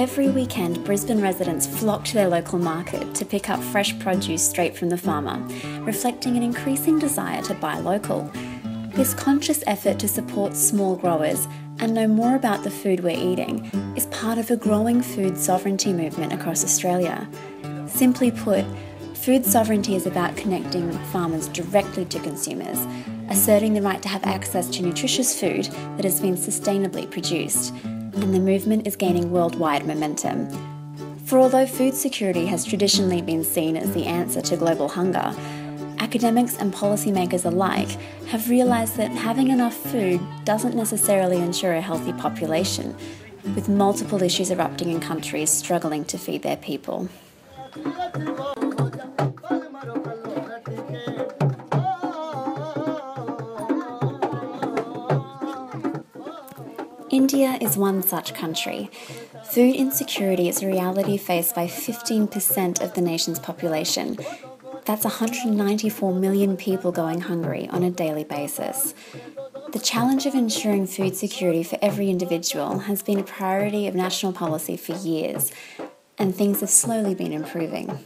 Every weekend, Brisbane residents flock to their local market to pick up fresh produce straight from the farmer, reflecting an increasing desire to buy local. This conscious effort to support small growers and know more about the food we're eating is part of a growing food sovereignty movement across Australia. Simply put, food sovereignty is about connecting farmers directly to consumers, asserting the right to have access to nutritious food that has been sustainably produced, and the movement is gaining worldwide momentum. For although food security has traditionally been seen as the answer to global hunger, academics and policymakers alike have realised that having enough food doesn't necessarily ensure a healthy population, with multiple issues erupting in countries struggling to feed their people. India is one such country. Food insecurity is a reality faced by 15% of the nation's population. That's 194 million people going hungry on a daily basis. The challenge of ensuring food security for every individual has been a priority of national policy for years, and things have slowly been improving.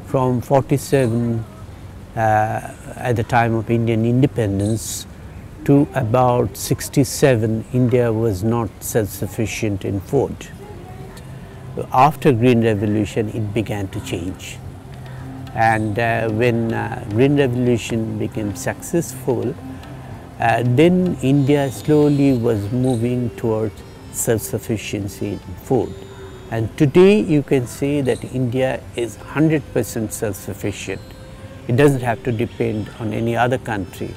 From 47 at the time of Indian independence to about 67, India was not self-sufficient in food. After Green Revolution, it began to change. And when Green Revolution became successful, then India slowly was moving towards self-sufficiency in food. And today you can say that India is 100% self-sufficient. It doesn't have to depend on any other country.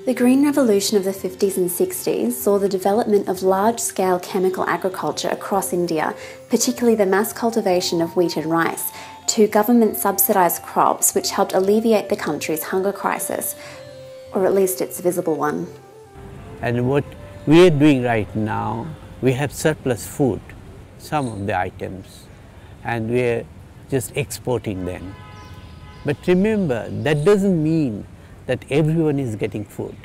The Green Revolution of the 50s and 60s saw the development of large-scale chemical agriculture across India, particularly the mass cultivation of wheat and rice, two government-subsidised crops which helped alleviate the country's hunger crisis, or at least its visible one. And what we are doing right now, we have surplus food, some of the items, and we are just exporting them. But remember, that doesn't mean that everyone is getting food.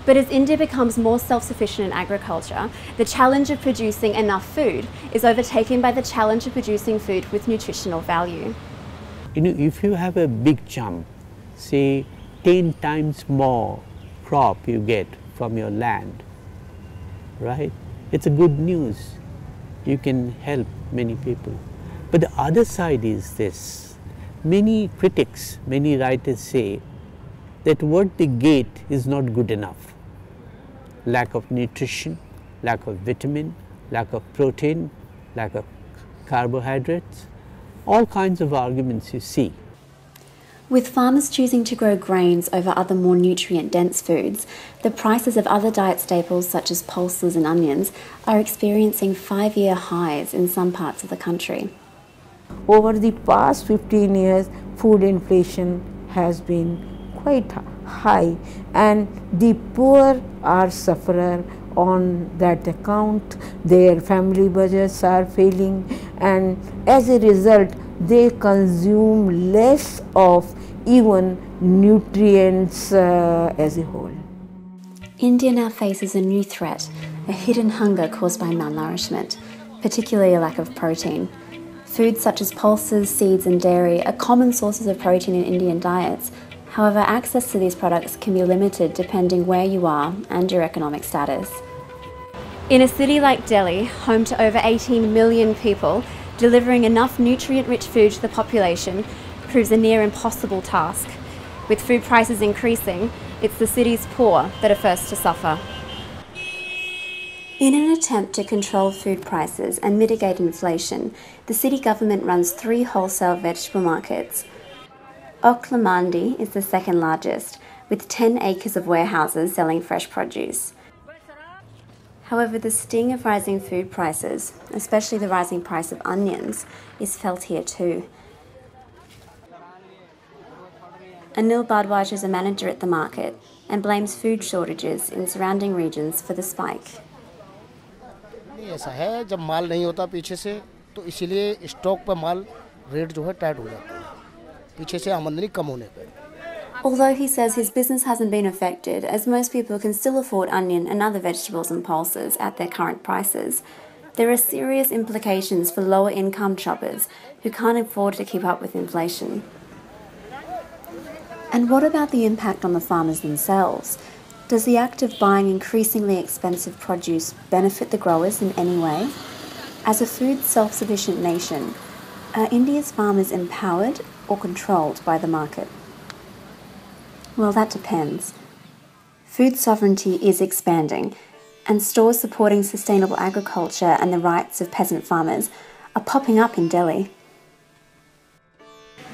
But as India becomes more self-sufficient in agriculture, the challenge of producing enough food is overtaken by the challenge of producing food with nutritional value. You know, if you have a big jump, say 10 times more crop you get from your land, right? It's a good news. You can help many people. But the other side is this. Many critics, many writers say that what they get is not good enough. Lack of nutrition, lack of vitamin, lack of protein, lack of carbohydrates, all kinds of arguments you see. With farmers choosing to grow grains over other more nutrient-dense foods, the prices of other diet staples such as pulses and onions are experiencing 5-year highs in some parts of the country. Over the past 15 years, food inflation has been quite high, and the poor are sufferer on that account. Their family budgets are failing, and as a result, they consume less of even nutrients as a whole. India now faces a new threat, a hidden hunger caused by malnourishment, particularly a lack of protein. Foods such as pulses, seeds and dairy are common sources of protein in Indian diets. However, access to these products can be limited depending where you are and your economic status. In a city like Delhi, home to over 18 million people, delivering enough nutrient-rich food to the population proves a near impossible task. With food prices increasing, it's the city's poor that are first to suffer. In an attempt to control food prices and mitigate inflation, the city government runs 3 wholesale vegetable markets. Okla Mandi is the second largest, with 10 acres of warehouses selling fresh produce. However, the sting of rising food prices, especially the rising price of onions, is felt here too. Anil Bhardwaj is a manager at the market and blames food shortages in surrounding regions for the spike. ऐसा है जब माल नहीं होता पीछे से तो इसीलिए stock पर माल रेट जो है टाइट हो जाता है पीछे से आमदनी कम होने पे Although he says his business hasn't been affected, as most people can still afford onion and other vegetables and pulses at their current prices, there are serious implications for lower income shoppers who can't afford to keep up with inflation. And what about the impact on the farmers themselves? Does the act of buying increasingly expensive produce benefit the growers in any way? As a food self-sufficient nation, are India's farmers empowered or controlled by the market? Well, that depends. Food sovereignty is expanding, and stores supporting sustainable agriculture and the rights of peasant farmers are popping up in Delhi.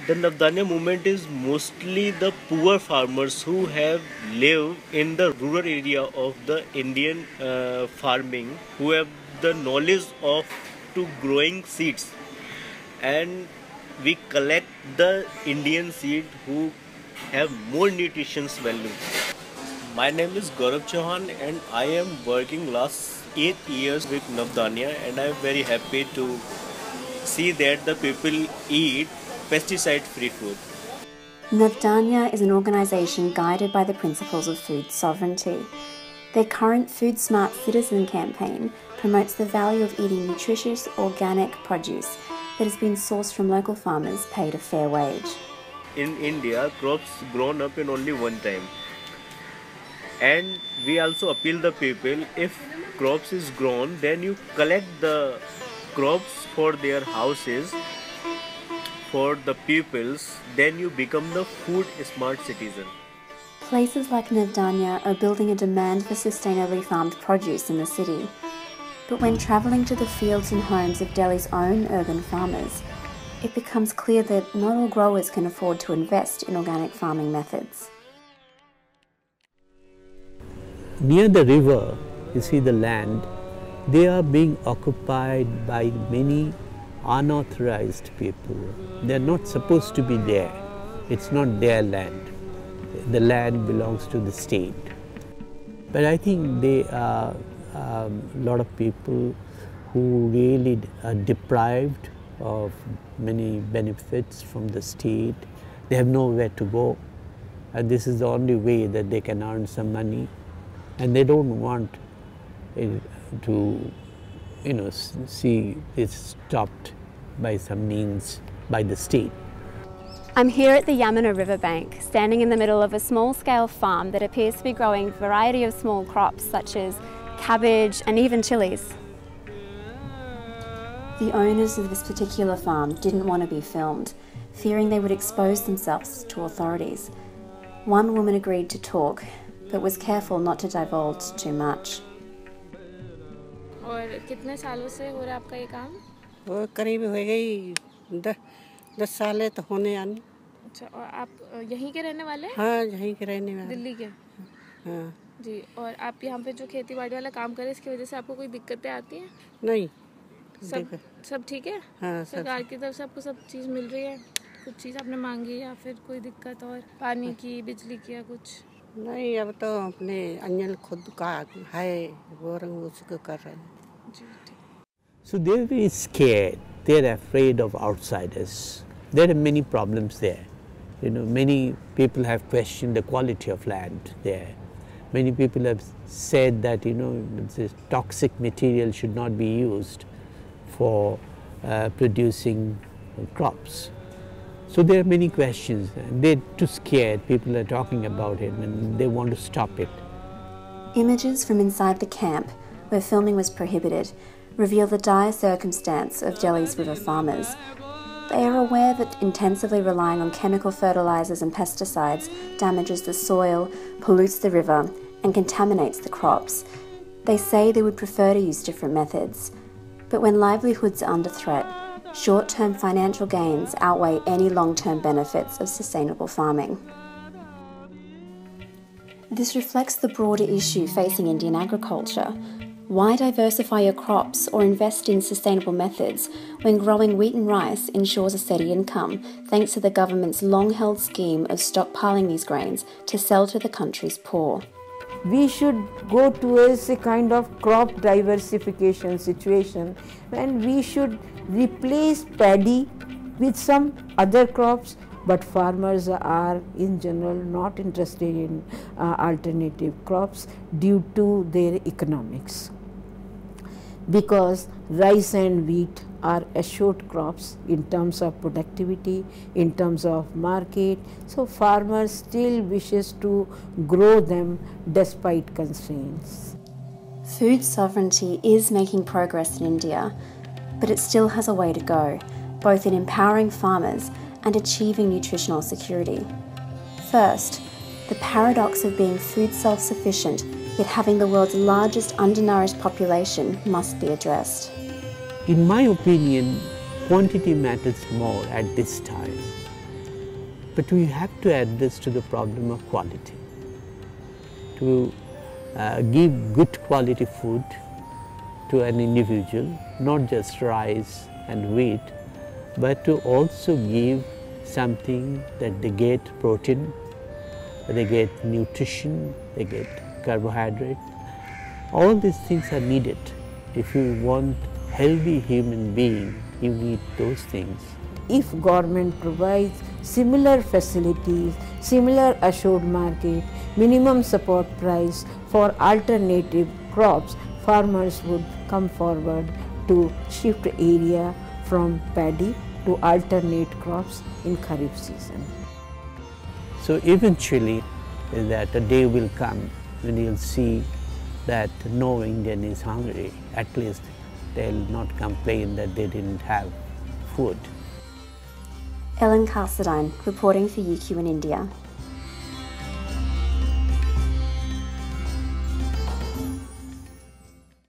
The Navdanya movement is mostly the poor farmers who have lived in the rural area of the Indian farming, who have the knowledge of to growing seeds, and we collect the Indian seed who have more nutrition value. My name is Gaurav Chauhan and I am working last 8 years with Navdanya, and I am very happy to see that the people eat pesticide-free food. Navdanya is an organisation guided by the principles of food sovereignty. Their current Food Smart Citizen campaign promotes the value of eating nutritious, organic produce that has been sourced from local farmers paid a fair wage. In India, crops grown up in only one time. And we also appeal the people, if crops is grown, then you collect the crops for their houses, for the peoples, then you become the food smart citizen. Places like Navdanya are building a demand for sustainably farmed produce in the city. But when travelling to the fields and homes of Delhi's own urban farmers, it becomes clear that not all growers can afford to invest in organic farming methods. Near the river, you see the land, they are being occupied by many unauthorized people. They are not supposed to be there. It's not their land. The land belongs to the state. But I think they are a lot of people who really are deprived of many benefits from the state. They have nowhere to go, and this is the only way that they can earn some money, and they don't want it to see this stopped by some means by the state. I'm here at the Yamuna riverbank, standing in the middle of a small-scale farm that appears to be growing a variety of small crops such as cabbage and even chilies. The owners of this particular farm didn't want to be filmed, fearing they would expose themselves to authorities. One woman agreed to talk, but was careful not to divulge too much. और कितने सालों से हो रहा है आपका ये काम? वो करीब हो गई 10 साल तो होने आने। अच्छा, और आप यहीं के रहने वाले हैं? हाँ, यहीं के रहने वाले। दिल्ली के? हाँ जी। और आप यहाँ पे जो खेती बाड़ी वाला काम करें, इसकी वजह से आपको कोई दिक्कतें आती हैं? नहीं, सब ठीक है? हाँ, सरकार की तरफ से आपको सब चीज़ मिल रही है? कुछ चीज़ आपने मांगी या फिर कोई दिक्कत और पानी की, बिजली की या कुछ? नहीं, अब तो अपने अंजल खुद का है, वो रंग उसको कर रहे हैं। So they're very scared. They're afraid of outsiders. There are many problems there. Many people have questioned the quality of land there. Many people have said that this toxic material should not be used for producing crops. So there are many questions. They're too scared. People are talking about it and they want to stop it. Images from inside the camp, where filming was prohibited, reveal the dire circumstance of Delhi's river farmers. They are aware that intensively relying on chemical fertilisers and pesticides damages the soil, pollutes the river, and contaminates the crops. They say they would prefer to use different methods. But when livelihoods are under threat, short-term financial gains outweigh any long-term benefits of sustainable farming. This reflects the broader issue facing Indian agriculture. Why diversify your crops or invest in sustainable methods when growing wheat and rice ensures a steady income thanks to the government's long-held scheme of stockpiling these grains to sell to the country's poor? We should go towards a kind of crop diversification situation when we should replace paddy with some other crops but farmers are in general not interested in alternative crops due to their economics. Because rice and wheat are assured crops in terms of productivity, in terms of market, so farmers still wishes to grow them despite constraints. Food sovereignty is making progress in India, but it still has a way to go, both in empowering farmers and achieving nutritional security. First, the paradox of being food self-sufficient yet having the world's largest undernourished population must be addressed. In my opinion, quantity matters more at this time, but we have to address to the problem of quality. To give good quality food to an individual, not just rice and wheat, but to also give something that they get protein, they get nutrition, they get carbohydrate. All these things are needed. If you want healthy human being, you need those things. If government provides similar facilities, similar assured market, minimum support price for alternative crops, farmers would come forward to shift area from paddy to alternate crops in Kharif season. So eventually that a day will come when you'll see that no Indian is hungry. At least they'll not complain that they didn't have food. Ellen Carsadine, reporting for UQ in India.